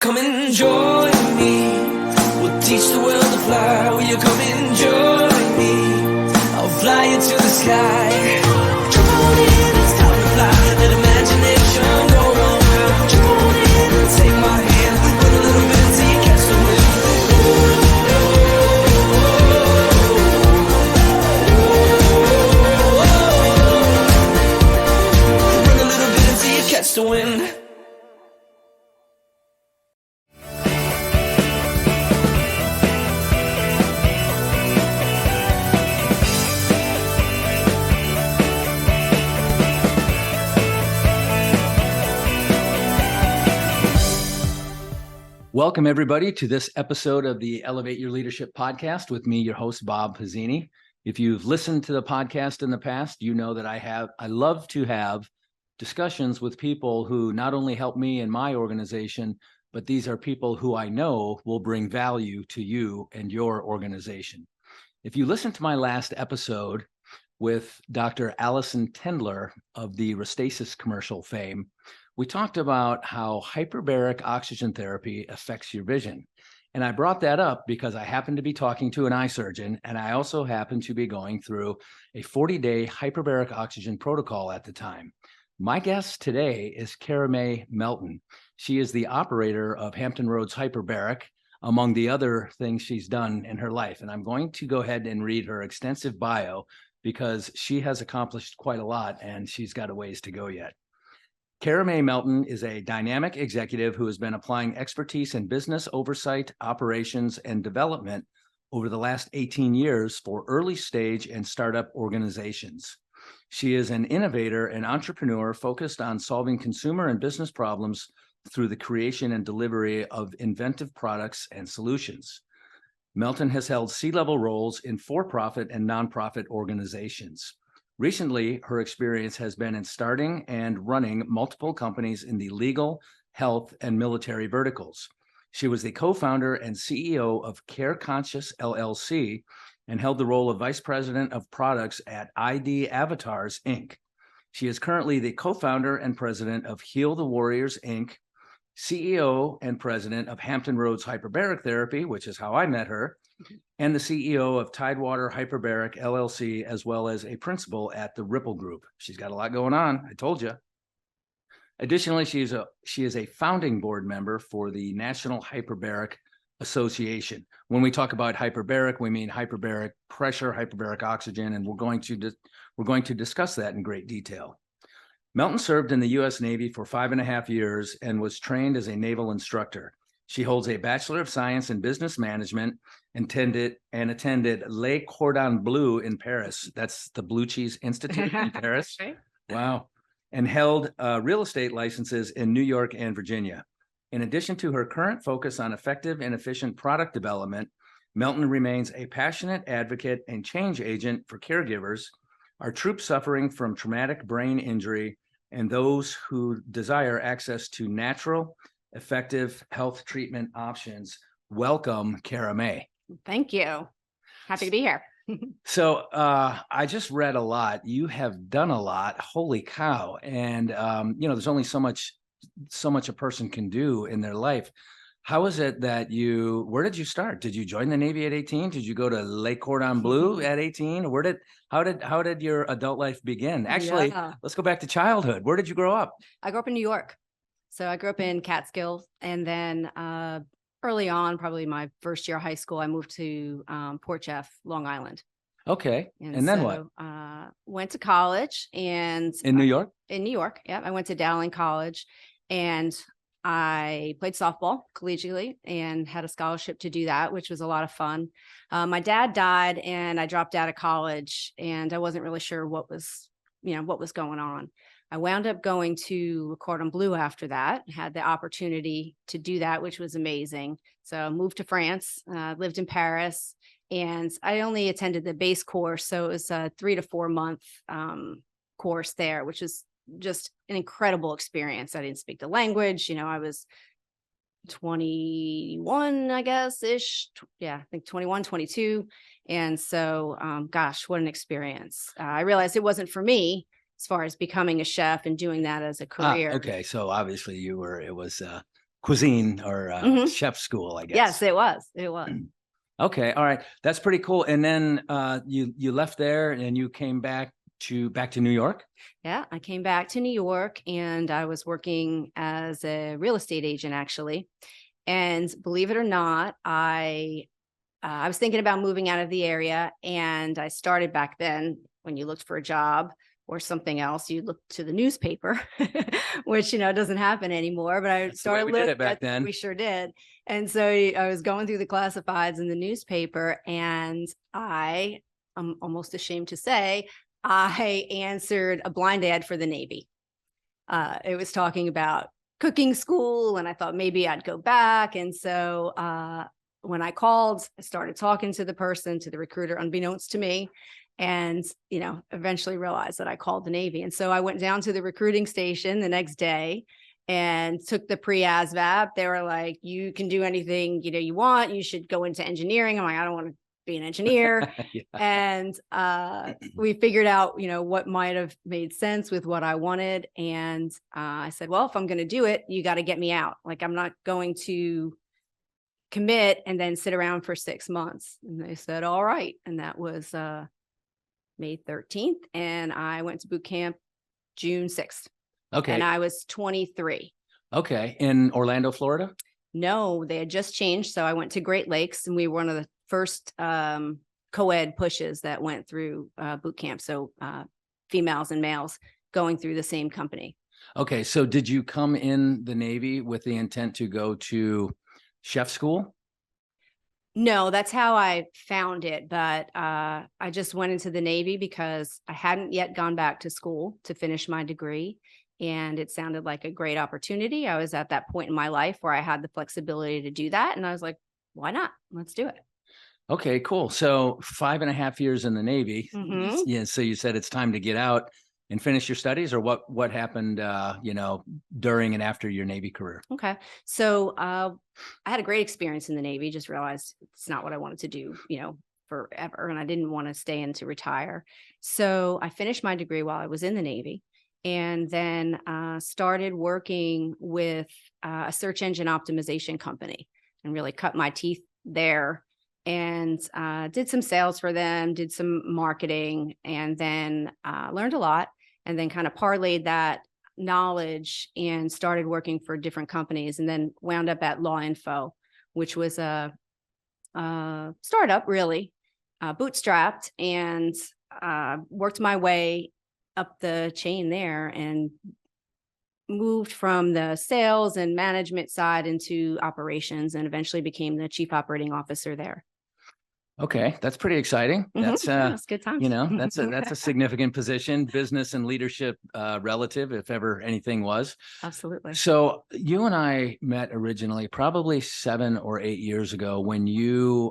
come and join me? We'll teach the world to fly. Will you come and join me? I'll fly you to the sky. Jump on in, it's time to fly. Let imagination go on wild. Jump on in and take my hand. Run a little bit until you catch the wind. Run a little bit until you catch the wind. Welcome, everybody, to this episode of the Elevate Your Leadership podcast with me, your host, Bob Pizzini. If you've listened to the podcast in the past, you know that I love to have discussions with people who not only help me in my organization, but these are people who I know will bring value to you and your organization. If you listened to my last episode with Dr. Allison Tendler of the Restasis commercial fame, we talked about how hyperbaric oxygen therapy affects your vision. And I brought that up because I happened to be talking to an eye surgeon, and I also happened to be going through a 40-day hyperbaric oxygen protocol at the time. My guest today is Cara May Melton. She is the operator of Hampton Roads Hyperbaric, among the other things she's done in her life. And I'm going to go ahead and read her extensive bio because she has accomplished quite a lot and she's got a ways to go yet. Cara May Melton is a dynamic executive who has been applying expertise in business oversight, operations, and development over the last 18 years for early stage and startup organizations. She is an innovator and entrepreneur focused on solving consumer and business problems through the creation and delivery of inventive products and solutions. Melton has held C-level roles in for-profit and nonprofit organizations. Recently, her experience has been in starting and running multiple companies in the legal, health, and military verticals. She was the co-founder and CEO of Care Conscious LLC and held the role of vice president of products at ID Avatars, Inc. She is currently the co-founder and president of Heal the Warriors, Inc., CEO and president of Hampton Roads Hyperbaric Therapy, which is how I met her, and the CEO of Tidewater Hyperbaric LLC, as well as a principal at the Ripple Group. She's got a lot going on, I told you. Additionally, she is a founding board member for the National Hyperbaric Association. When we talk about hyperbaric, we mean hyperbaric pressure, hyperbaric oxygen, and we're going to discuss that in great detail. Melton served in the U.S. Navy for 5.5 years and was trained as a naval instructor. She holds a Bachelor of Science in Business Management and attended Le Cordon Bleu in Paris. That's the Blue Cheese Institute in Paris. Right. Wow. And held real estate licenses in New York and Virginia. In addition to her current focus on effective and efficient product development, Melton remains a passionate advocate and change agent for caregivers, our troops suffering from traumatic brain injury, and those who desire access to natural, effective health treatment options. Welcome, Cara May. Thank you. Happy to be here. So I just read a lot. You have done a lot. Holy cow. And, there's only so much a person can do in their life. How is it that where did you start? Did you join the Navy at 18? Did you go to Le Cordon Bleu at 18? How did your adult life begin? Actually, Let's go back to childhood. Where did you grow up? I grew up in New York. So I grew up in Catskills, and then early on, probably my first year of high school, I moved to Port Jeff, Long Island. Okay. And then what? Went to college and in New York? In New York. Yeah. I went to Dowling College and I played softball collegiately and had a scholarship to do that, which was a lot of fun. My dad died and I dropped out of college and I wasn't really sure what was going on. I wound up going to Le Cordon Bleu after that, had the opportunity to do that, which was amazing. So I moved to France, lived in Paris, and I only attended the base course. So it was a 3 to 4 month course there, which is just an incredible experience. I didn't speak the language. I was 21, I guess, ish. Yeah, I think 21, 22. And so, gosh, what an experience. I realized it wasn't for me as far as becoming a chef and doing that as a career. Okay. So obviously it was cuisine or Mhm. chef school, I guess. Yes, it was. It was. Okay, all right, that's pretty cool. And then you left there and you came back to New York. Yeah, I came back to New York and I was working as a real estate agent actually. And believe it or not, I was thinking about moving out of the area, and I started back then. When you looked for a job or something else, you looked to the newspaper, which doesn't happen anymore. But I That's the way started we did it look back then. We sure did, and so I was going through the classifieds in the newspaper, and I'm almost ashamed to say I answered a blind ad for the Navy. It was talking about cooking school, and I thought maybe I'd go back, and so when I called, I started talking to the recruiter, unbeknownst to me, and, eventually realized that I called the Navy. And so I went down to the recruiting station the next day and took the pre-ASVAB. They were like, you can do anything, you want, you should go into engineering. I'm like, I don't want to be an engineer. Yeah. And we figured out, what might have made sense with what I wanted. And I said, well, if I'm going to do it, you got to get me out. Like, I'm not going to commit and then sit around for 6 months. And they said, all right. And that was May 13th. And I went to boot camp June 6th. Okay. And I was 23. Okay. In Orlando, Florida? No, they had just changed. So I went to Great Lakes, and we were one of the first co-ed pushes that went through boot camp. So females and males going through the same company. Okay. So did you come in the Navy with the intent to go to chef school? No, that's how I found it. But I just went into the Navy because I hadn't yet gone back to school to finish my degree. And it sounded like a great opportunity. I was at that point in my life where I had the flexibility to do that. And I was like, why not? Let's do it. Okay, cool. So 5.5 years in the Navy. Mhm. Yeah. So you said it's time to get out and finish your studies, or what happened, during and after your Navy career? Okay. So I had a great experience in the Navy, just realized it's not what I wanted to do, forever. And I didn't want to stay in to retire. So I finished my degree while I was in the Navy, and then started working with a search engine optimization company and really cut my teeth there, and did some sales for them, did some marketing, and then learned a lot, and then kind of parlayed that knowledge and started working for different companies, and then wound up at Law Info, which was a startup, really, bootstrapped, and worked my way up the chain there and moved from the sales and management side into operations, and eventually became the chief operating officer there. Okay, that's pretty exciting. That's That's good times. that's a significant position, business and leadership relative, if ever anything was. Absolutely. So you and I met originally probably 7 or 8 years ago when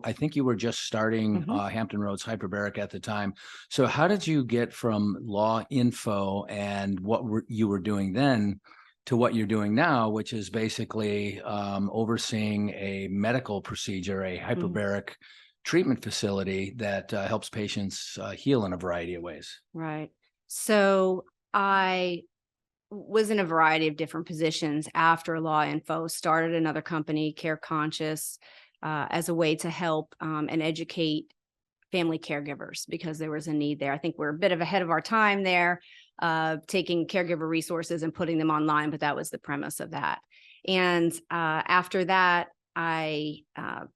I think you were just starting Hampton Roads Hyperbaric at the time. So how did you get from Law Info and what you were doing then to what you're doing now, which is basically overseeing a medical procedure, a hyperbaric treatment facility that helps patients heal in a variety of ways? Right. So I was in a variety of different positions after Law Info, started another company, Care Conscious, as a way to help and educate family caregivers, because there was a need there. I think we're a bit of ahead of our time there, taking caregiver resources and putting them online, but that was the premise of that. And after that, I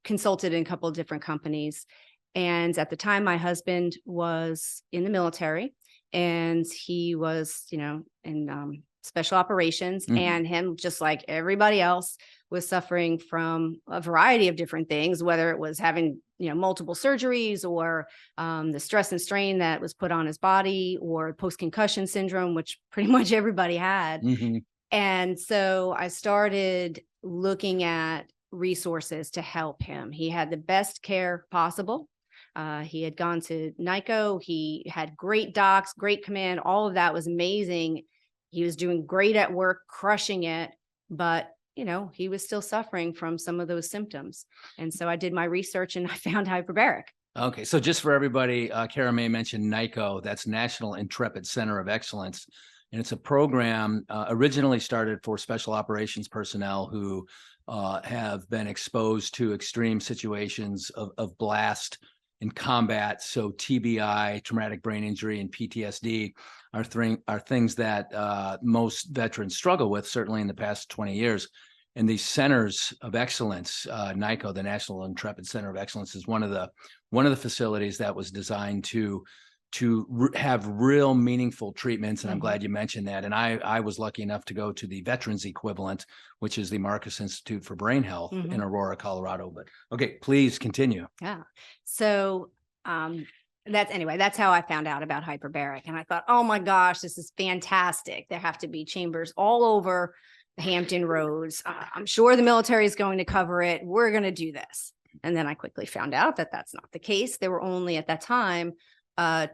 consulted in a couple of different companies. And at the time, my husband was in the military, and he was, in special operations, and him, just like everybody else, was suffering from a variety of different things, whether it was having, multiple surgeries, or the stress and strain that was put on his body, or post-concussion syndrome, which pretty much everybody had. And so I started looking at resources to help him. He had the best care possible. He had gone to NICO. He had great docs, great command. All of that was amazing. He was doing great at work, crushing it, but he was still suffering from some of those symptoms. And so I did my research and I found Hyperbaric. Okay. So just for everybody, Cara May mentioned NICO, that's National Intrepid Center of Excellence. And it's a program originally started for special operations personnel who have been exposed to extreme situations of blast in combat. So TBI, traumatic brain injury, and PTSD are things that most veterans struggle with, certainly in the past 20 years. And these centers of excellence, NICO, the National Intrepid Center of Excellence, is one of the facilities that was designed to have real meaningful treatments. And I'm glad you mentioned that. And I was lucky enough to go to the veterans equivalent, which is the Marcus Institute for Brain Health in Aurora, Colorado. But okay, please continue. Yeah. So that's how I found out about hyperbaric. And I thought, oh my gosh, this is fantastic. There have to be chambers all over the Hampton roads. I'm sure the military is going to cover it. We're going to do this. And then I quickly found out that that's not the case. There were only at that time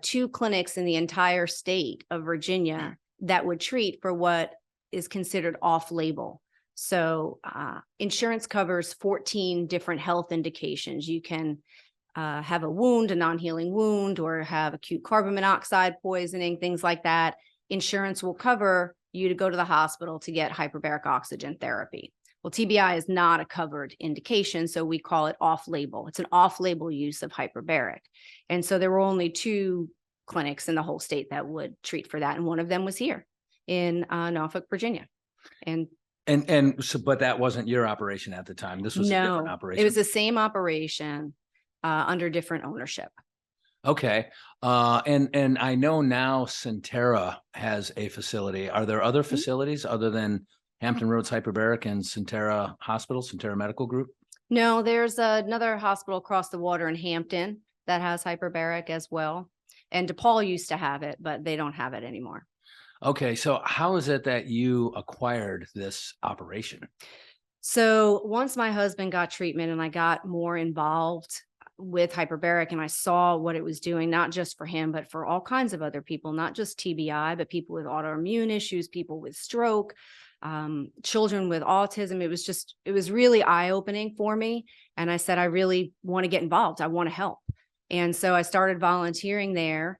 2 clinics in the entire state of Virginia that would treat for what is considered off-label. So insurance covers 14 different health indications. You can have a wound, a non-healing wound, or have acute carbon monoxide poisoning, things like that. Insurance will cover you to go to the hospital to get hyperbaric oxygen therapy. Well, TBI is not a covered indication, so we call it off-label. It's an off-label use of hyperbaric. And so there were only 2 clinics in the whole state that would treat for that. And one of them was here in Norfolk, Virginia. And so, but that wasn't your operation at the time. This was a different operation. It was the same operation under different ownership. Okay. And I know now Centera has a facility. Are there other facilities other than Hampton Roads Hyperbaric and Centera Hospital, Centera Medical Group? No, there's another hospital across the water in Hampton that has hyperbaric as well. And DePaul used to have it, but they don't have it anymore. Okay. So how is it that you acquired this operation? So once my husband got treatment and I got more involved with hyperbaric and I saw what it was doing, not just for him, but for all kinds of other people, not just TBI, but people with autoimmune issues, people with stroke, children with autism. It was really eye-opening for me. And I said, I really want to get involved. I want to help. And so I started volunteering there,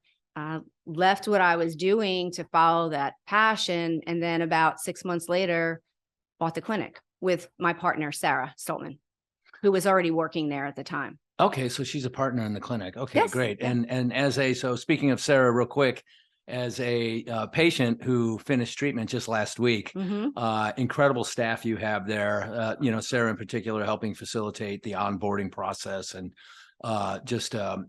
left what I was doing to follow that passion. And then about 6 months later, bought the clinic with my partner, Sarah Stoltman, who was already working there at the time. Okay. So she's a partner in the clinic. Okay, Yes. great. Yeah. And so speaking of Sarah real quick, as a patient who finished treatment just last week, incredible staff you have there, Sarah in particular, helping facilitate the onboarding process and just a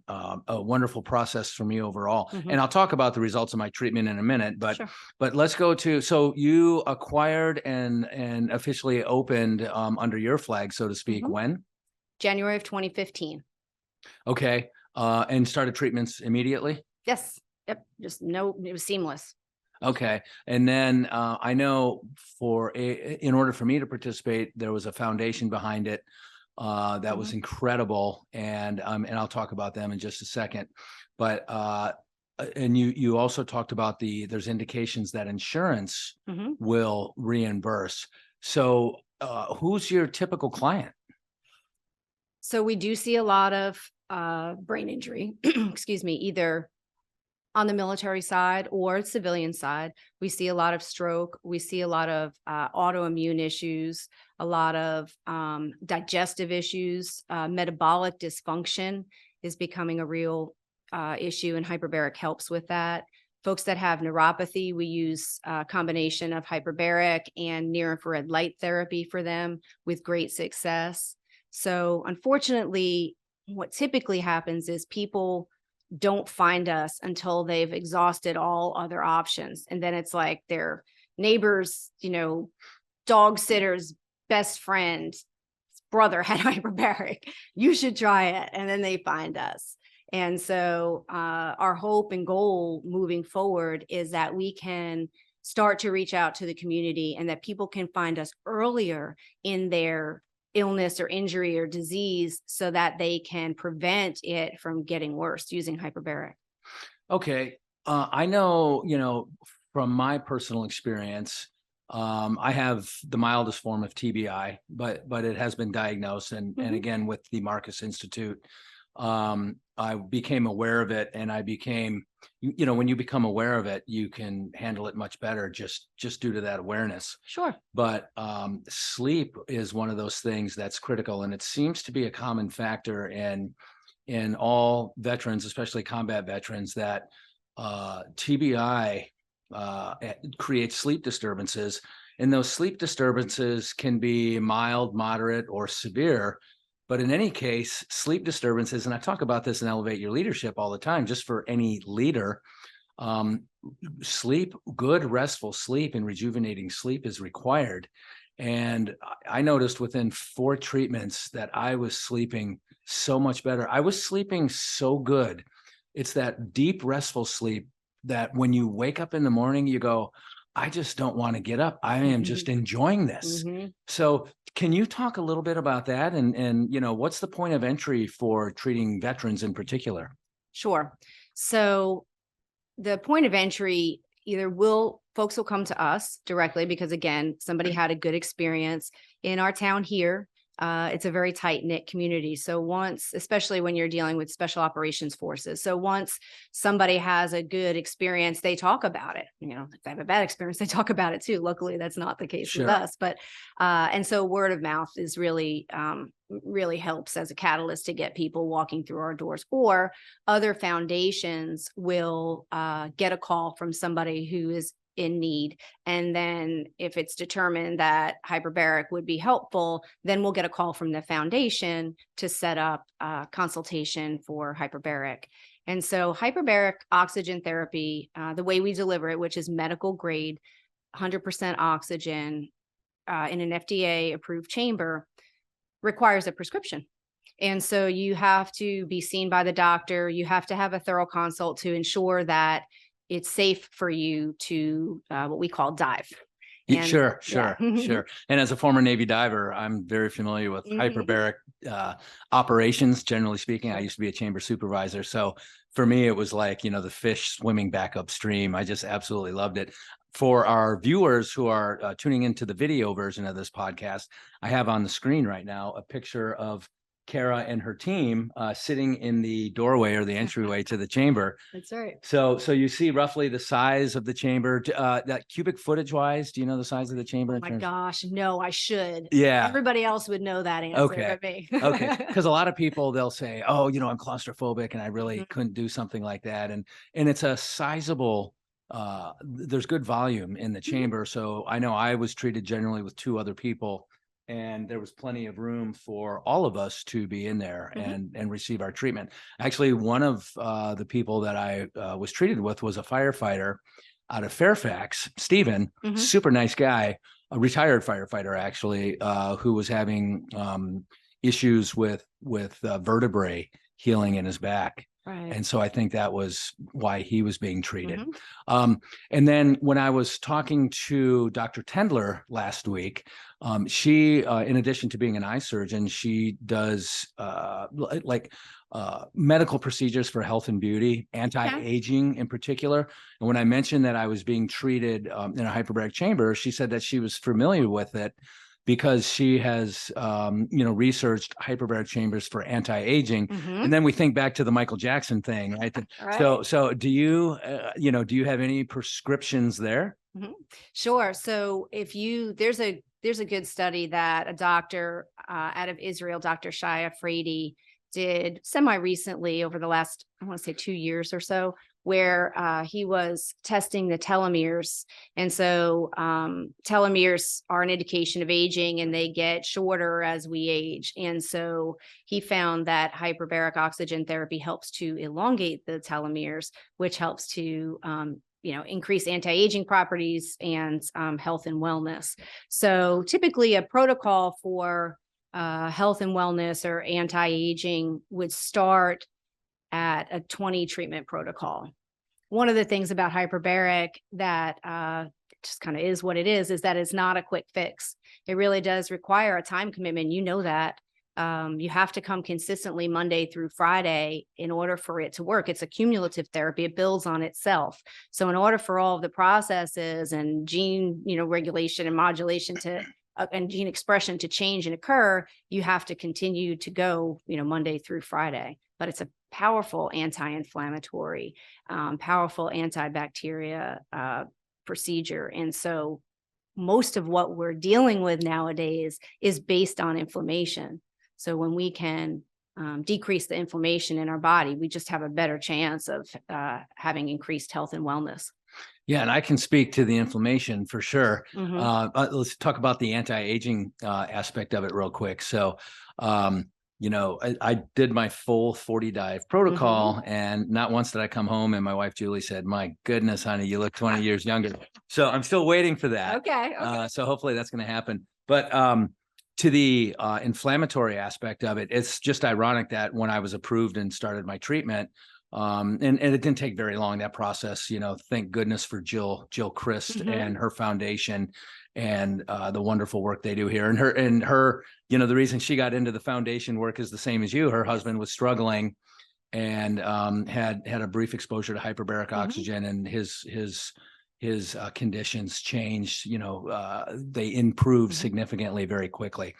wonderful process for me overall. And I'll talk about the results of my treatment in a minute, but Sure. but let's go to, so you acquired and officially opened under your flag, so to speak, when? January of 2015. Okay. And started treatments immediately? Yes. Yep. It was seamless. Okay. And then I know in order for me to participate, there was a foundation behind it that was incredible. And I'll talk about them in just a second. But and you also talked about there's indications that insurance will reimburse. So who's your typical client? So we do see a lot of brain injury, excuse me, either on the military side or civilian side. We see a lot of stroke. We see a lot of autoimmune issues, a lot of digestive issues. Metabolic dysfunction is becoming a real issue, and hyperbaric helps with that. Folks that have neuropathy, we use a combination of hyperbaric and near-infrared light therapy for them with great success. So unfortunately, what typically happens is people don't find us until they've exhausted all other options. And then it's like their neighbor's, dog sitter's best friend, brother had hyperbaric. You should try it. And then they find us. And so our hope and goal moving forward is that we can start to reach out to the community and that people can find us earlier in their illness or injury or disease so that they can prevent it from getting worse using hyperbaric. Okay. I know, from my personal experience, I have the mildest form of TBI, but it has been diagnosed. And again, with the Marcus Institute, I became aware of it and I became when you become aware of it, you can handle it much better just due to that awareness. Sure. But sleep is one of those things that's critical, and it seems to be a common factor in all veterans, especially combat veterans, that TBI creates sleep disturbances. And those sleep disturbances can be mild, moderate, or severe. But in any case, sleep disturbances, and I talk about this in Elevate Your Leadership all the time, just for any leader, sleep, good, restful sleep and rejuvenating sleep is required. And I noticed within 4 treatments that I was sleeping so much better. I was sleeping so good. It's that deep, restful sleep that when you wake up in the morning, you go, I just don't want to get up. I am just enjoying this. So can you talk a little bit about that? And what's the point of entry for treating veterans in particular? Sure. So the point of entry, folks will come to us directly because, again, somebody had a good experience in our town here. It's a very tight-knit community. So especially when you're dealing with special operations forces. So once somebody has a good experience, they talk about it. If they have a bad experience, they talk about it too. Luckily, that's not the case with us. But, and so word of mouth is really helps as a catalyst to get people walking through our doors, or other foundations will get a call from somebody who is in need. And then if it's determined that hyperbaric would be helpful, then we'll get a call from the foundation to set up a consultation for hyperbaric. And so hyperbaric oxygen therapy, the way we deliver it, which is medical grade, 100% oxygen in an FDA approved chamber, requires a prescription. And so you have to be seen by the doctor. You have to have a thorough consult to ensure that it's safe for you to what we call dive. Sure. And as a former Navy diver, I'm very familiar with hyperbaric operations. Generally speaking, I used to be a chamber supervisor. So for me, it was like, the fish swimming back upstream. I just absolutely loved it. For our viewers who are tuning into the video version of this podcast, I have on the screen right now a picture of Cara and her team sitting in the doorway or the entryway to the chamber. That's right. So you see roughly the size of the chamber. That cubic footage wise, do you know the size of the chamber? Oh my gosh, no, I should. Yeah. Everybody else would know that answer. Okay. But me. Okay. Because a lot of people, they'll say, oh, I'm claustrophobic and I really couldn't do something like that. And it's a sizable, there's good volume in the chamber. So I know I was treated generally with 2 other people, and there was plenty of room for all of us to be in there and receive our treatment. Actually, one of the people that I was treated with was a firefighter out of Fairfax, Stephen, super nice guy, a retired firefighter, actually, who was having issues with vertebrae healing in his back. Right. And so I think that was why he was being treated. And then when I was talking to Dr. Tendler last week, she, in addition to being an eye surgeon, she does medical procedures for health and beauty, anti-aging in particular. And when I mentioned that I was being treated in a hyperbaric chamber, she said that she was familiar with it because she has, researched hyperbaric chambers for anti-aging. And then we think back to the Michael Jackson thing, right? Right. So do you, do you have any prescriptions there? Sure. So there's a good study that a doctor out of Israel, Dr. Shaya Frady, did semi-recently over the last, I want to say 2 years or so, where he was testing the telomeres. And so telomeres are an indication of aging, and they get shorter as we age. And so he found that hyperbaric oxygen therapy helps to elongate the telomeres, which helps to increase anti-aging properties and health and wellness. So typically a protocol for health and wellness or anti-aging would start at a 20 treatment protocol. One of the things about hyperbaric that just kind of is what it is that it's not a quick fix. It really does require a time commitment. You know that. You have to come consistently Monday through Friday in order for it to work. It's a cumulative therapy. It builds on itself. So in order for all of the processes and gene, regulation and modulation and gene expression to change and occur, you have to continue to go, Monday through Friday. But it's a powerful anti-inflammatory, powerful antibacteria procedure. And so most of what we're dealing with nowadays is based on inflammation. So when we can decrease the inflammation in our body, we just have a better chance of having increased health and wellness. Yeah, and I can speak to the inflammation for sure. Mhm. Let's talk about the anti-aging aspect of it real quick. So, I did my full 40 dive protocol, and not once did I come home and my wife Julie said, "My goodness, honey, you look 20 years younger." So I'm still waiting for that. Okay. So hopefully that's going to happen. But to the inflammatory aspect of it, it's just ironic that when I was approved and started my treatment, and it didn't take very long, that process, thank goodness for Jill Christ and her foundation and the wonderful work they do here. And her, the reason she got into the foundation work is the same as you. Her husband was struggling and had a brief exposure to hyperbaric oxygen, and his conditions changed. They improved significantly very quickly.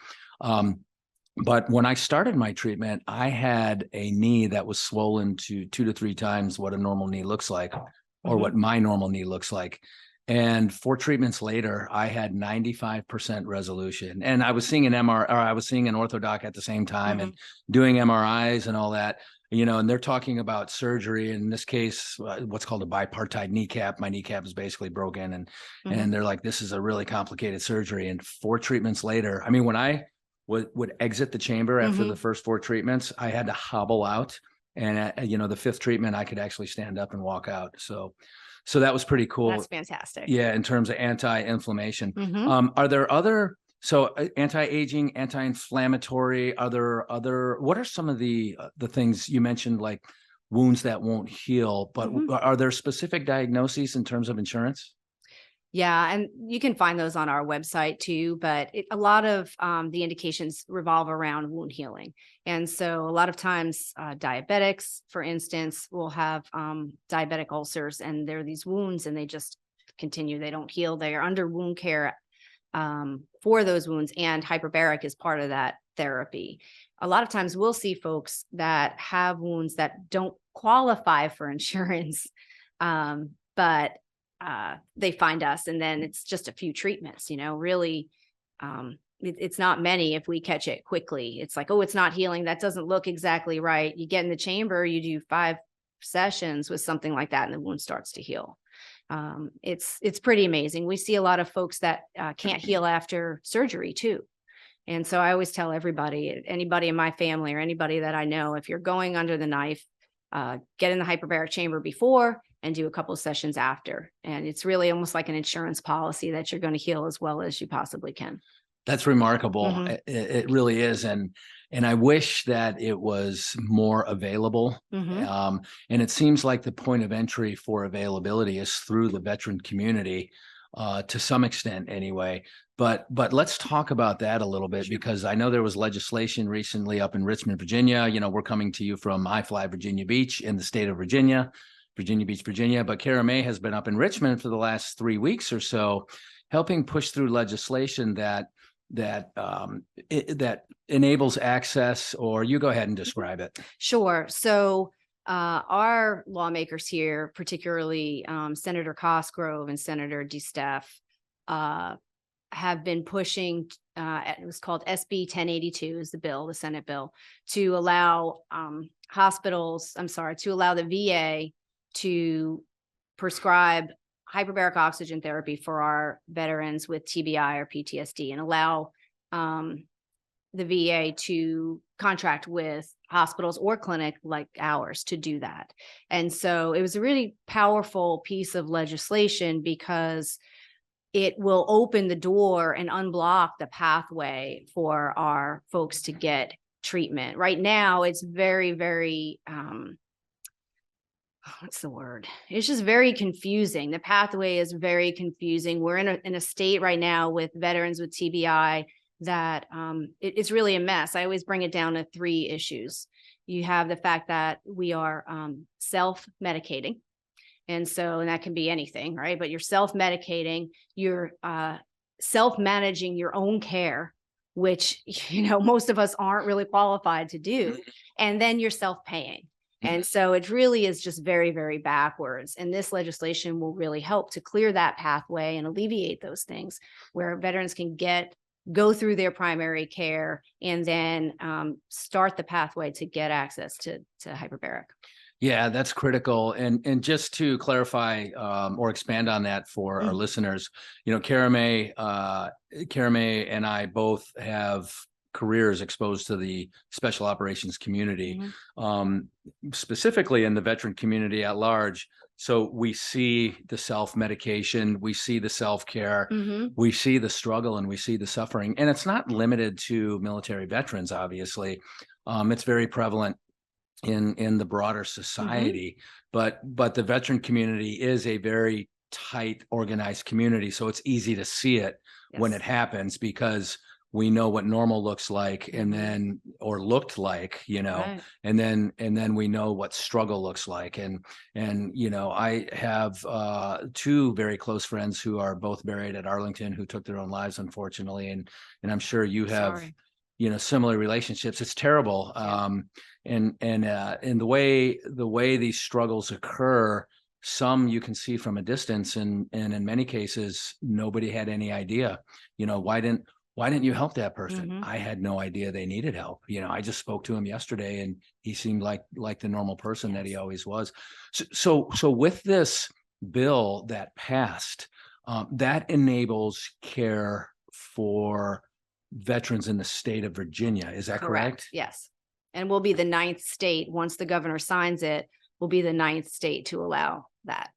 But when I started my treatment, I had a knee that was swollen to 2 to 3 times what a normal knee looks like, or what my normal knee looks like. And 4 treatments later, I had 95% resolution. And I was seeing an I was seeing an orthodoc at the same time and doing MRIs and all that, and they're talking about surgery. In this case, what's called a bipartite kneecap. My kneecap is basically broken. And they're like, this is a really complicated surgery. And 4 treatments later, I mean, when I would exit the chamber after the first 4 treatments, I had to hobble out. And the 5th treatment, I could actually stand up and walk out. So that was pretty cool. That's fantastic. Yeah, in terms of anti-inflammation. Mhm. Are there other, anti-aging, anti-inflammatory, what are some of the things you mentioned, like wounds that won't heal, but are there specific diagnoses in terms of insurance? Yeah, and you can find those on our website too, but a lot of the indications revolve around wound healing. And so a lot of times diabetics, for instance, will have diabetic ulcers, and there are these wounds and they just continue. They don't heal. They are under wound care for those wounds, and hyperbaric is part of that therapy. A lot of times we'll see folks that have wounds that don't qualify for insurance, but they find us, and then it's just a few treatments, really. It's not many if we catch it quickly. It's like, oh, it's not healing. That doesn't look exactly right. You get in the chamber, you do 5 sessions with something like that, and the wound starts to heal. It's pretty amazing. We see a lot of folks that can't heal after surgery too. And so I always tell everybody, anybody in my family or anybody that I know, if you're going under the knife, get in the hyperbaric chamber before and do a couple of sessions after. And it's really almost like an insurance policy that you're going to heal as well as you possibly can. That's remarkable. It really is. And I wish that it was more available. And it seems like the point of entry for availability is through the veteran community, to some extent anyway. But let's talk about that a little bit, because I know there was legislation recently up in Richmond, Virginia. We're coming to you from I Fly Virginia Beach in the state of Virginia Beach, Virginia. But Cara May has been up in Richmond for the last 3 weeks or so, helping push through legislation that enables access. Or you go ahead and describe it. Sure. So our lawmakers here, particularly Senator Cosgrove and Senator DeStaff, have been pushing, it was called SB 1082 is the bill, the Senate bill, to allow to allow the VA to prescribe hyperbaric oxygen therapy for our veterans with TBI or PTSD, and allow the VA to contract with hospitals or clinic like ours to do that. And so it was a really powerful piece of legislation, because it will open the door and unblock the pathway for our folks to get treatment. Right now, it's very, very, what's the word? It's just very confusing. The pathway is very confusing. We're in a state right now with veterans with TBI that it's really a mess. I always bring it down to 3 issues. You have the fact that we are self-medicating. And that can be anything, right? But you're self-medicating, you're self-managing your own care, which, most of us aren't really qualified to do. And then you're self-paying. And so it really is just very, very backwards. And this legislation will really help to clear that pathway and alleviate those things where veterans can go through their primary care and then start the pathway to get access to hyperbaric. Yeah, that's critical. And just to clarify or expand on that for our listeners, Cara May and I both have careers exposed to the special operations community, specifically in the veteran community at large. So we see the self-medication, we see the self-care, we see the struggle, and we see the suffering. And it's not limited to military veterans, obviously. It's very prevalent in the broader society, but the veteran community is a very tight, organized community. So it's easy to see it when it happens, because we know what normal looks like, and then, or looked like, Right. and then we know what struggle looks like. And I have two very close friends who are both buried at Arlington, who took their own lives, unfortunately. And I'm sure you have, Sorry. similar relationships. It's terrible. And the way these struggles occur, some you can see from a distance, and in many cases, nobody had any idea. Why didn't you help that person? I had no idea they needed help. I just spoke to him yesterday, and he seemed like the normal person that he always was. So with this bill that passed, that enables care for veterans in the state of Virginia. Is that correct? Yes. And we'll be the 9th state. Once the governor signs it, we'll be the 9th state to allow that.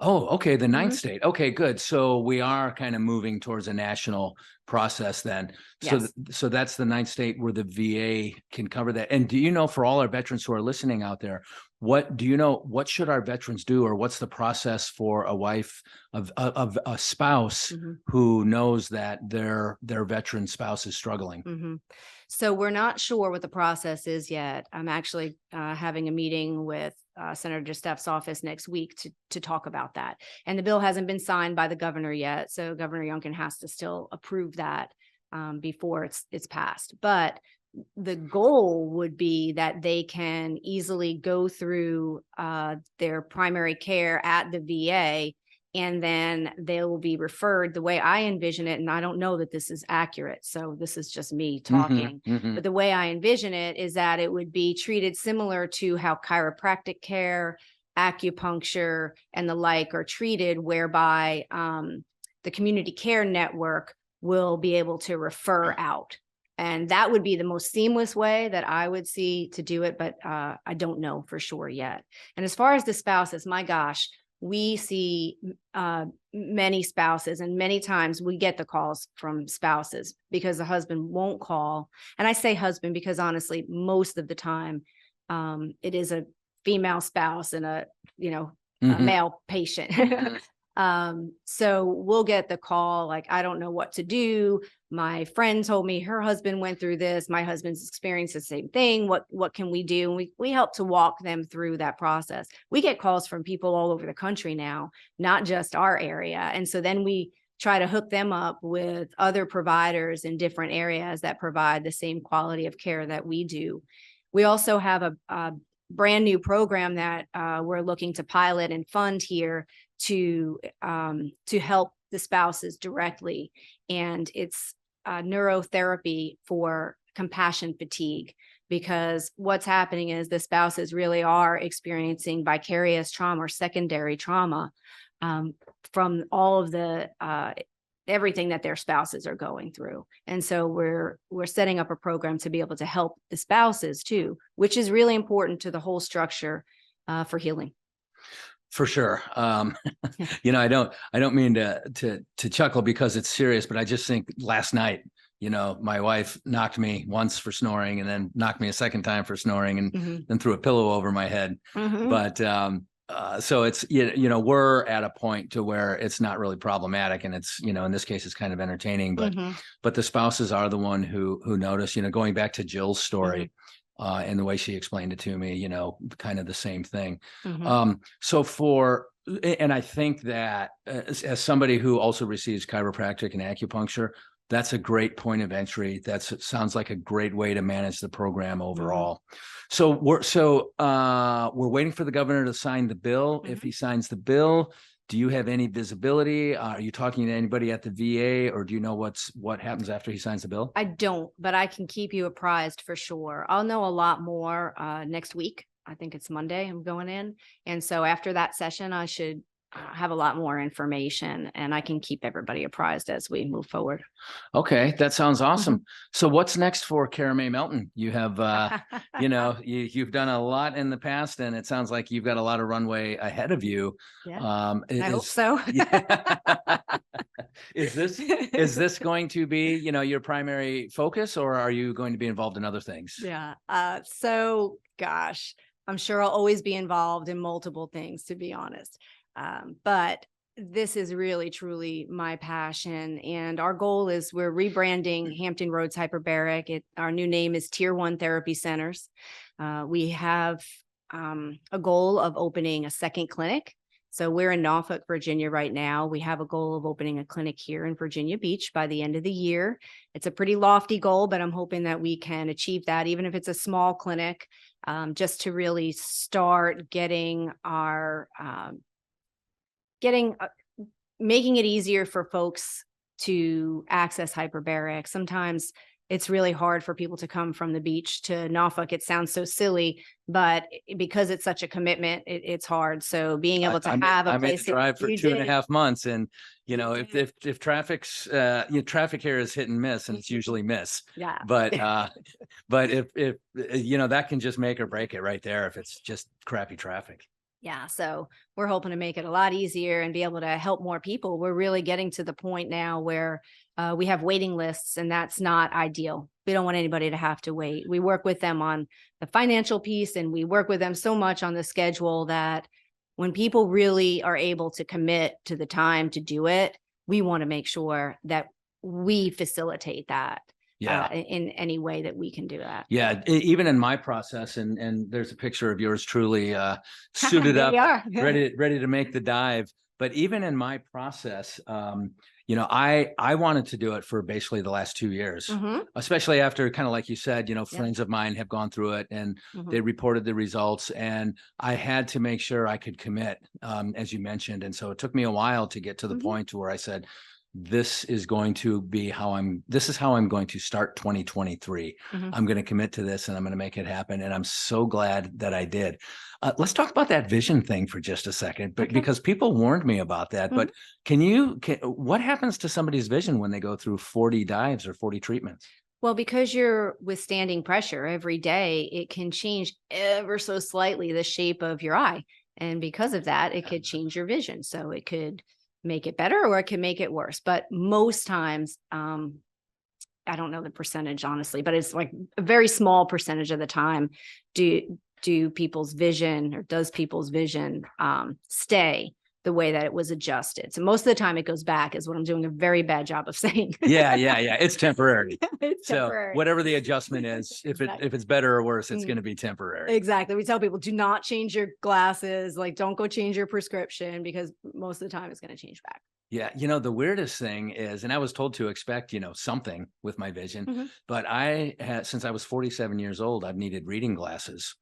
Oh, okay. The 9th state. Okay, good. So we are kind of moving towards a national process then. So, Yes. so that's the 9th state where the VA can cover that. And do you know, for all our veterans who are listening out there, what should our veterans do, or what's the process for a wife of a spouse who knows that their veteran spouse is struggling? So we're not sure what the process is yet. I'm actually having a meeting with Senator Justeff's office next week to talk about that. And the bill hasn't been signed by the governor yet, so Governor Youngkin has to still approve that before it's passed. But the goal would be that they can easily go through their primary care at the VA, and then they will be referred the way I envision it. And I don't know that this is accurate, so this is just me talking. But the way I envision it is that it would be treated similar to how chiropractic care, acupuncture, and the like are treated, whereby the community care network will be able to refer out. And that would be the most seamless way that I would see to do it, but I don't know for sure yet. And as far as the spouses, my gosh, we see many spouses, and many times we get the calls from spouses because the husband won't call. And I say husband because honestly, most of the time it is a female spouse and a male patient. So we'll get the call like, I don't know what to do. My friend told me her husband went through this. My husband's experienced the same thing. What can we do? And we help to walk them through that process. We get calls from people all over the country now, not just our area. And so then we try to hook them up with other providers in different areas that provide the same quality of care that we do. We also have a brand new program that we're looking to pilot and fund here to help the spouses directly. And it's neurotherapy for compassion fatigue, because what's happening is the spouses really are experiencing vicarious trauma or secondary trauma from all of the everything that their spouses are going through. And so we're setting up a program to be able to help the spouses too, which is really important to the whole structure for healing. For sure. I don't mean to chuckle because it's serious, but I just think last night, my wife knocked me once for snoring, and then knocked me a second time for snoring, and then threw a pillow over my head. But so it's, we're at a point to where it's not really problematic, and it's, in this case, it's kind of entertaining, but the spouses are the one who notice, going back to Jill's story. And the way she explained it to me, kind of the same thing. And I think that as somebody who also receives chiropractic and acupuncture, That's a great point of entry. It sounds like a great way to manage the program overall. So we're waiting for the governor to sign the bill. If he signs the bill, do you have any visibility? Are you talking to anybody at the VA, or do you know what happens after he signs the bill? I don't, but I can keep you apprised for sure. I'll know a lot more next week. I think it's Monday I'm going in. And so after that session, I should have a lot more information, and I can keep everybody apprised as we move forward. Okay, that sounds awesome. So what's next for Cara May Melton? You have, you've done a lot in the past, and it sounds like you've got a lot of runway ahead of you. Yeah, I hope so. Is this going to be, your primary focus, or are you going to be involved in other things? Yeah. So gosh, I'm sure I'll always be involved in multiple things, to be honest. But this is really, truly my passion. And our goal is we're rebranding Hampton Roads Hyperbaric. Our new name is Tier 1 Therapy Centers. We have a goal of opening a second clinic. So we're in Norfolk, Virginia right now. We have a goal of opening a clinic here in Virginia Beach by the end of the year. It's a pretty lofty goal, but I'm hoping that we can achieve that, even if it's a small clinic, just to really start getting our making it easier for folks to access hyperbaric. Sometimes it's really hard for people to come from the beach to Norfolk. It sounds so silly, but because it's such a commitment, it's hard. So being able to have a place to drive for 2.5 months, and if traffic's traffic here is hit and miss, and it's usually miss. Yeah. But if that can just make or break it right there if it's just crappy traffic. Yeah. So we're hoping to make it a lot easier and be able to help more people. We're really getting to the point now where we have waiting lists, and that's not ideal. We don't want anybody to have to wait. We work with them on the financial piece, and we work with them so much on the schedule that when people really are able to commit to the time to do it, we want to make sure that we facilitate that. In any way that we can do that. Yeah, even in my process, and there's a picture of yours truly suited up, ready to make the dive. But even in my process, I wanted to do it for basically the last 2 years, especially after, kind of like you said, friends of mine have gone through it, and they reported the results, and I had to make sure I could commit, as you mentioned. And so it took me a while to get to the point to where I said, this is going to be how I'm going to start 2023. I'm going to commit to this, and I'm going to make it happen. And I'm so glad that I did. Let's talk about that vision thing for just a second, but because people warned me about that. But what happens to somebody's vision when they go through 40 dives or 40 treatments? Well, because you're withstanding pressure every day, it can change ever so slightly the shape of your eye. And because of that, it could change your vision. So it could make it better, or it can make it worse. But most times, I don't know the percentage, honestly, but it's like a very small percentage of the time does people's vision stay the way that it was adjusted. So most of the time it goes back, is what I'm doing a very bad job of saying. Yeah. It's temporary. It's temporary. So whatever the adjustment is, if it's better or worse, it's going to be temporary. Exactly. We tell people, do not change your glasses. Like, don't go change your prescription, because most of the time it's going to change back. Yeah. The weirdest thing is, and I was told to expect, something with my vision, but since I was 47 years old, I've needed reading glasses,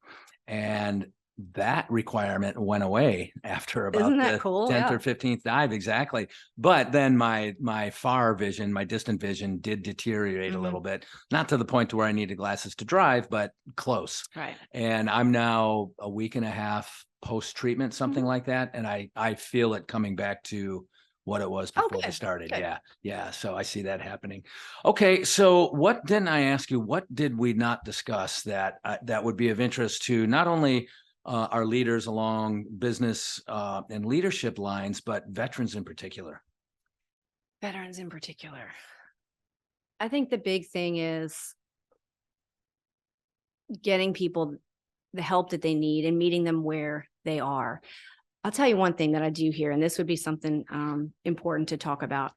and that requirement went away after about the 10th or 15th dive. Exactly. But then my far vision, my distant vision, did deteriorate a little bit, not to the point to where I needed glasses to drive, but close. Right. And I'm now a week and a half post-treatment, something like that. And I feel it coming back to what it was before I started. Good. Yeah. So I see that happening. Okay. So what didn't I ask you? What did we not discuss that would be of interest to not only our leaders along business and leadership lines, but veterans in particular? Veterans in particular. I think the big thing is getting people the help that they need and meeting them where they are. I'll tell you one thing that I do hear, and this would be something important to talk about.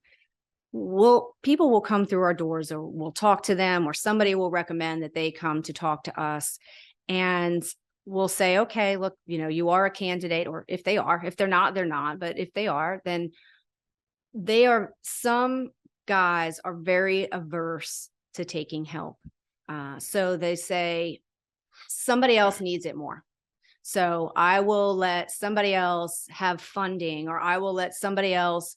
People will come through our doors, or we'll talk to them, or somebody will recommend that they come to talk to us. And we'll say, okay, look, you are a candidate, or if they're not, they're not. But if they are, then they are some guys are very averse to taking help. So they say somebody else needs it more. So I will let somebody else have funding, or I will let somebody else,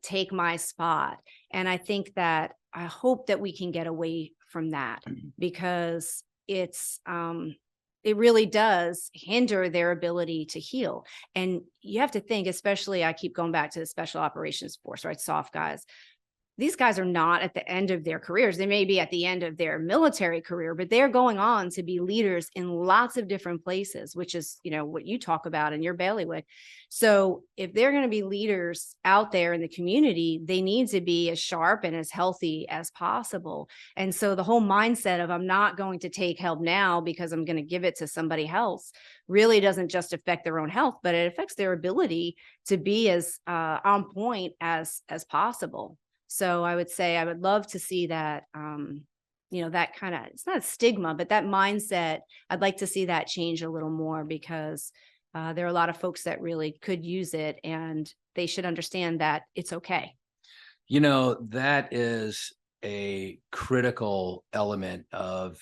take my spot. And I think that I hope that we can get away from that, because it really does hinder their ability to heal. And you have to think, especially, I keep going back to the special operations force, right? SOF guys. These guys are not at the end of their careers. They may be at the end of their military career, but they're going on to be leaders in lots of different places, which is, what you talk about in your bailiwick. So if they're going to be leaders out there in the community, they need to be as sharp and as healthy as possible. And so the whole mindset of, I'm not going to take help now because I'm going to give it to somebody else, really doesn't just affect their own health, but it affects their ability to be as on point as possible. So I would say I would love to see that, that kind of, it's not a stigma, but that mindset, I'd like to see that change a little more, because there are a lot of folks that really could use it, and they should understand that it's okay. That is a critical element of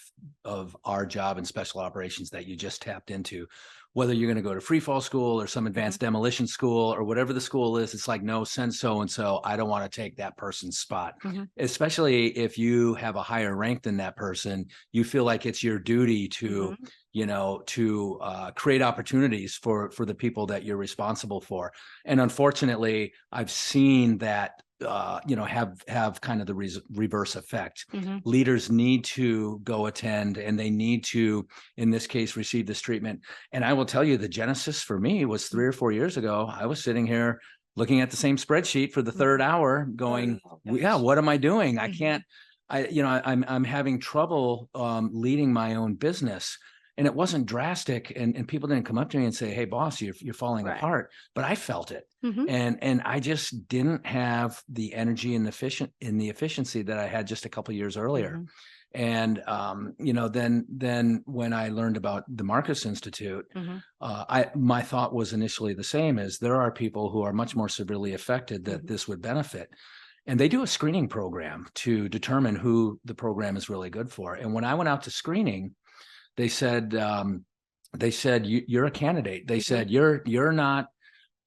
our job in special operations that you just tapped into. Whether you're going to go to free fall school or some advanced demolition school or whatever the school is, it's like, no, send so-and-so. I don't want to take that person's spot. Especially if you have a higher rank than that person, you feel like it's your duty to, create opportunities for the people that you're responsible for. And unfortunately, I've seen that have kind of the reverse effect. Leaders need to go attend, and they need to, in this case, receive this treatment. And I will tell you, the genesis for me was 3 or 4 years ago. I was sitting here looking at the same spreadsheet for the third hour going, what am I doing? I can't, I'm having trouble leading my own business. And it wasn't drastic, and people didn't come up to me and say, "Hey, boss, you're falling apart." But I felt it, and I just didn't have the energy and the efficiency that I had just a couple of years earlier. And then when I learned about the Marcus Institute, my thought was initially the same: as there are people who are much more severely affected that this would benefit. And they do a screening program to determine who the program is really good for. And when I went out to screening, they said, you're a candidate. They said, you're not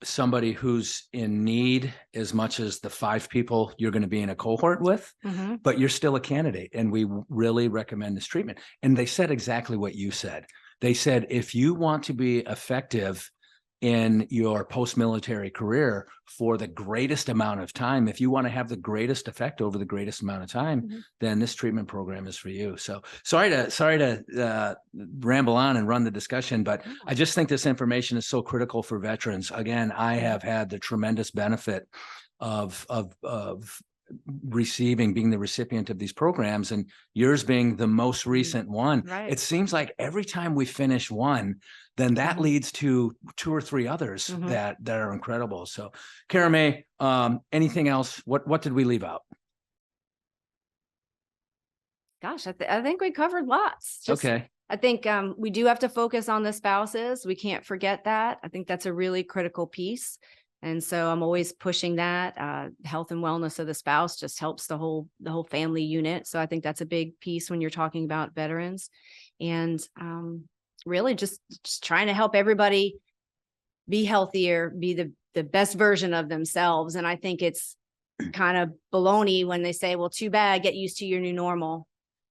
somebody who's in need as much as the 5 people you're going to be in a cohort with, but you're still a candidate. And we really recommend this treatment. And they said exactly what you said. They said, if you want to be effective in your post-military career for the greatest amount of time, if you want to have the greatest effect over the greatest amount of time, then this treatment program is for you. So sorry to ramble on and run the discussion, but I just think this information is so critical for veterans. Again, I have had the tremendous benefit of being the recipient of these programs, and yours being the most recent one. Right. It seems like every time we finish one, then that leads to 2 or 3 others that are incredible. So, Cara May, anything else? What did we leave out? Gosh, I think we covered lots. Okay. I think we do have to focus on the spouses. We can't forget that. I think that's a really critical piece. And so I'm always pushing that. Health and wellness of the spouse just helps the whole family unit. So I think that's a big piece when you're talking about veterans. And really just trying to help everybody be healthier, be the best version of themselves. And I think it's kind of baloney when they say, well, too bad, get used to your new normal.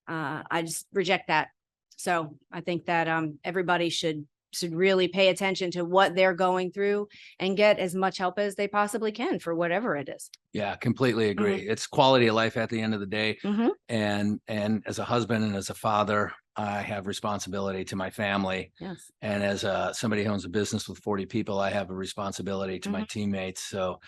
I just reject that. So I think that everybody should really pay attention to what they're going through and get as much help as they possibly can for whatever it is. Yeah, completely agree. It's quality of life at the end of the day. And as a husband and as a father, I have responsibility to my family. Yes. And as somebody who owns a business with 40 people, I have a responsibility to my teammates. So,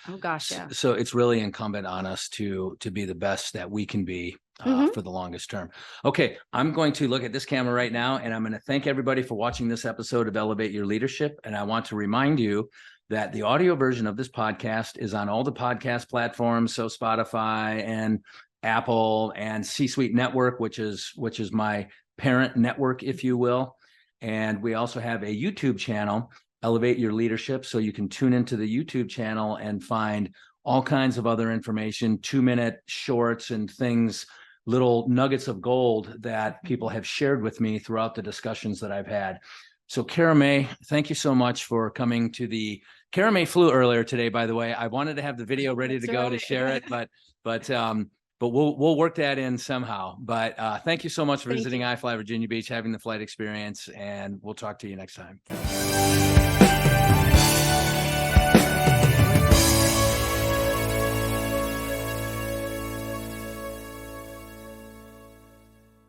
so it's really incumbent on us to be the best that we can be for the longest term. Okay, I'm going to look at this camera right now, and I'm going to thank everybody for watching this episode of Elevate Your Leadership. And I want to remind you that the audio version of this podcast is on all the podcast platforms, so Spotify and Apple and C-Suite Network, which is my parent network, if you will. And we also have a YouTube channel, Elevate Your Leadership. So you can tune into the YouTube channel and find all kinds of other information, 2-minute shorts and things, little nuggets of gold that people have shared with me throughout the discussions that I've had. So Cara May, thank you so much for coming to the Cara May flew earlier today, by the way. I wanted to have the video ready to go to share it, but we'll work that in somehow. But thank you so much for visiting iFly Virginia Beach, having the flight experience, and we'll talk to you next time.